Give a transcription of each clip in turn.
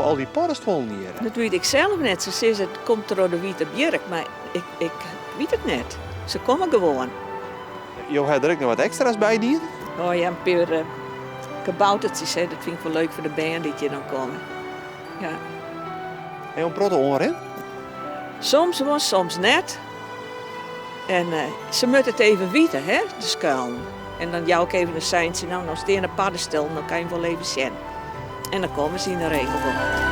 komen al die paddenstoelen hier? Dat weet ik zelf net. Ze zegt, het komt door de witte bjerk, maar ik weet het net. Ze komen gewoon. Je hebt er ook nog wat extra's bij die? Oh ja, een paar kaboutertjes, hè. Dat vind ik wel leuk voor de band die hier dan komen. Ja. En een protte onderin? Soms wel, soms net. En ze moeten het even weten, hè, de skuilen. En dan jou ook even een seintje, nou, als die in een paddenstel, dan kan je wel even zien. En dan komen ze in de regel wel.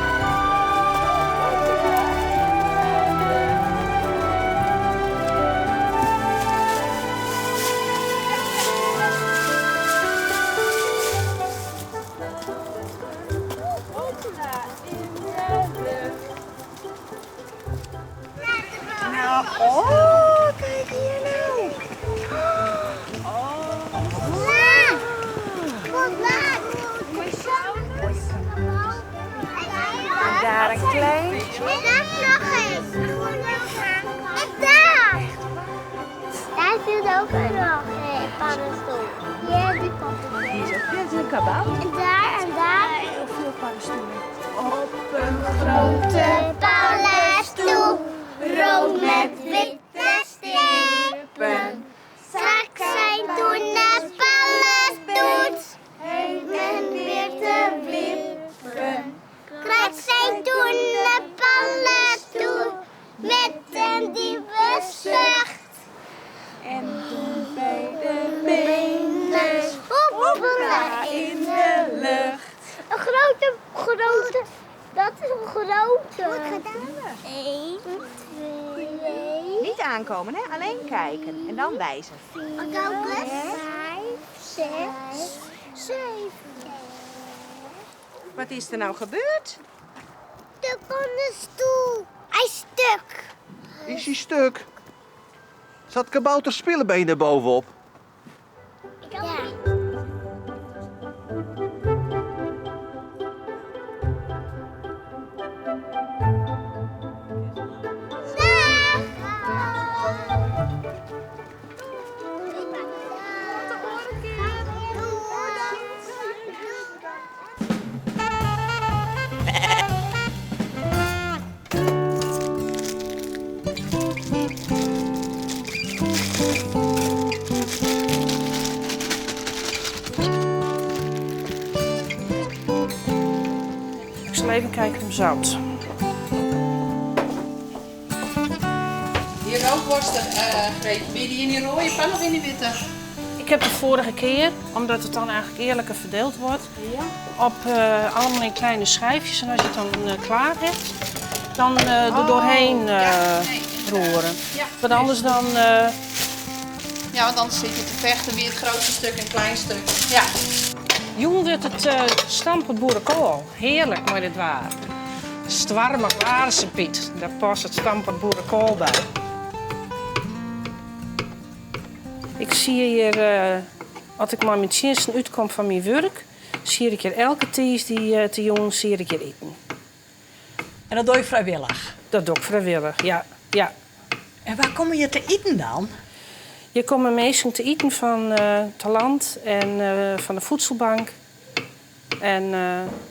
Oh, kijk hier nou. Daar een kleintje. En daar nog eens. En daar. Daar viel ook nog een paddenstoel. Ja, die paddenstoel. Dit is een kabouter. En daar. Heel veel paddenstoelen. Op een grote paddenstoel. Rood met witte strepen. Straks zijn toen de paddenstoels. En weer te wippen. Straks zijn toen de paddenstoel. Met een diepe zucht. En toen beide benen Hoppelen in de lucht. Een grote, dat is een grote. Goed gedaan. 1, 2, Niet aankomen, hè? Alleen kijken en dan wijzen. 4, 5, 6, 7. Wat is er nou gebeurd? De paddenstoel. Hij is stuk. Is die stuk? Zat kabouter spillebeen bovenop? Ja. Ik zal even kijken om zout. Die rookworsten, Greet, ben je die in die rode pan of in die witte? Ik heb de vorige keer, omdat het dan eigenlijk eerlijker verdeeld wordt, op allemaal in kleine schijfjes. En als je het dan klaar hebt, dan er doorheen roeren. Ja. Want anders dan... Ja, want anders zit je te vechten wie het grootste stuk en klein stuk. Ja. Jong wordt het stampen boerenkool. Heerlijk moet het waar. Stwarme aarsenpiet, daar past het stampen boerenkool bij. Ik zie hier, als ik maar met diensten uitkom van mijn werk, zie ik hier elke tijdens die te jong zie ik hier eten. En dat doe je vrijwillig. Dat doe ik vrijwillig, ja. En waar kom je te eten dan? Je komt meestal te eten van het land en van de voedselbank. En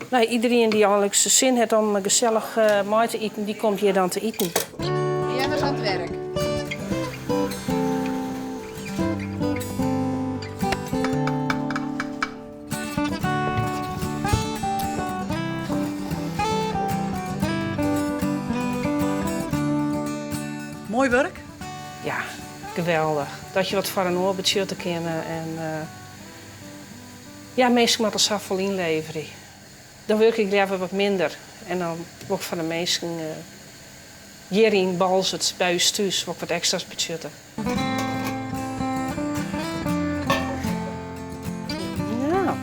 nou, iedereen die eigenlijk zijn zin heeft om gezellig mooi te eten, die komt hier dan te eten. Jij was aan het werk. Mooi werk. Ja, geweldig. Dat je wat voor een oor te kennen. En ja, meestal moet er zelf vol inleveren. Dan werk ik liever wat minder. En dan word ik van de meesten hierin balzet bij je thuis word ik wat extra's budgetten. Ja.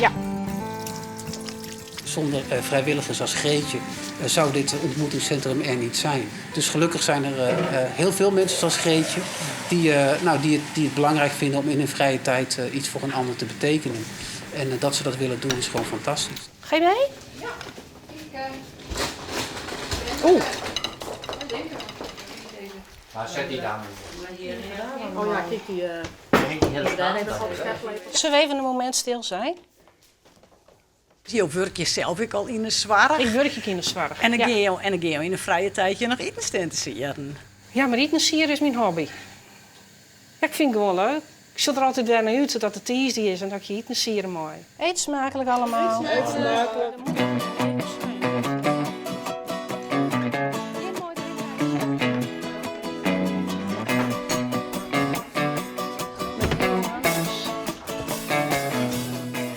Ja. Zonder vrijwilligers als Greetje zou dit ontmoetingscentrum er niet zijn. Dus gelukkig zijn er heel veel mensen zoals Greetje die het belangrijk vinden om in hun vrije tijd iets voor een ander te betekenen. En dat ze dat willen doen is gewoon fantastisch. Ga je mee? Ja. Oeh. Waar zet die dan? Oh ja, kijk die... Zullen we even een moment stil zijn? Je werk je zelf ook al in de zwaar. Ik werk in de zorg. En dan ja. ga je in een vrije tijdje nog eten stand. Ja, maar eten sieren is mijn hobby. Ja, ik vind het gewoon leuk. Ik zit er altijd weer naar uit dat het Tuesday is en dat je eten sieren mooi. Eet smakelijk allemaal. Eet smakelijk.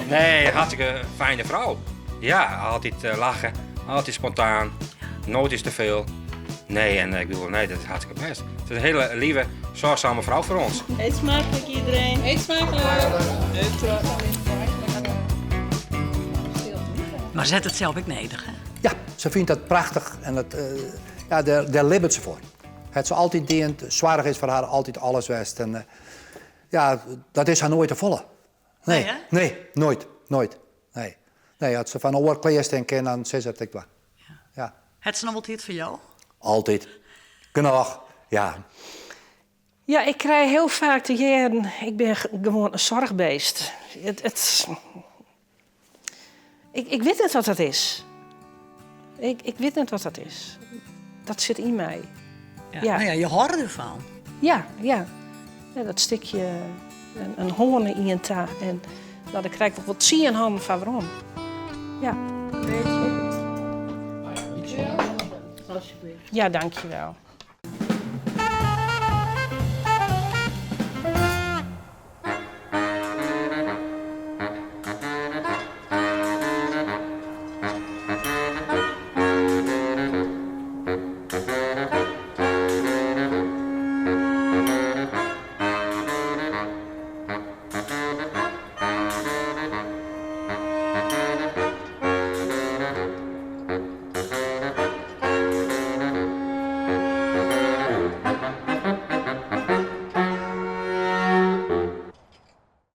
Nee, hartstikke fijne vrouw. Ja, altijd lachen, altijd spontaan, nooit is te veel. Nee, en ik bedoel, nee, dat is hartstikke best. Het is een hele lieve, zorgzame vrouw voor ons. Eet smakelijk iedereen. Eet smakelijk. Maar zet het zelf ook neder, hè? Ja, ze vindt dat prachtig en daar libbert ze voor. Het ze altijd dient, zwaar is voor haar altijd alles west. En dat is haar nooit te volle. Nee, Nee, hè? nee, nooit. Nee, als ze van oor kleest en dan zegt ze het ik wel. Ja, Het is nog wat dit voor jou? altijd. Genoeg, ja. Ja, ik krijg heel vaak te jaren, ik ben gewoon een zorgbeest. Ik weet niet wat dat is. Ik weet niet wat dat is. Dat zit in mij. Ja. Ja. Nou ja, je hoort ervan. Ja. Ja, dat stukje, een hoorn in je ta. En nou, dan krijg ik nog wat zien handen van waarom. Ja. Ja, dankjewel.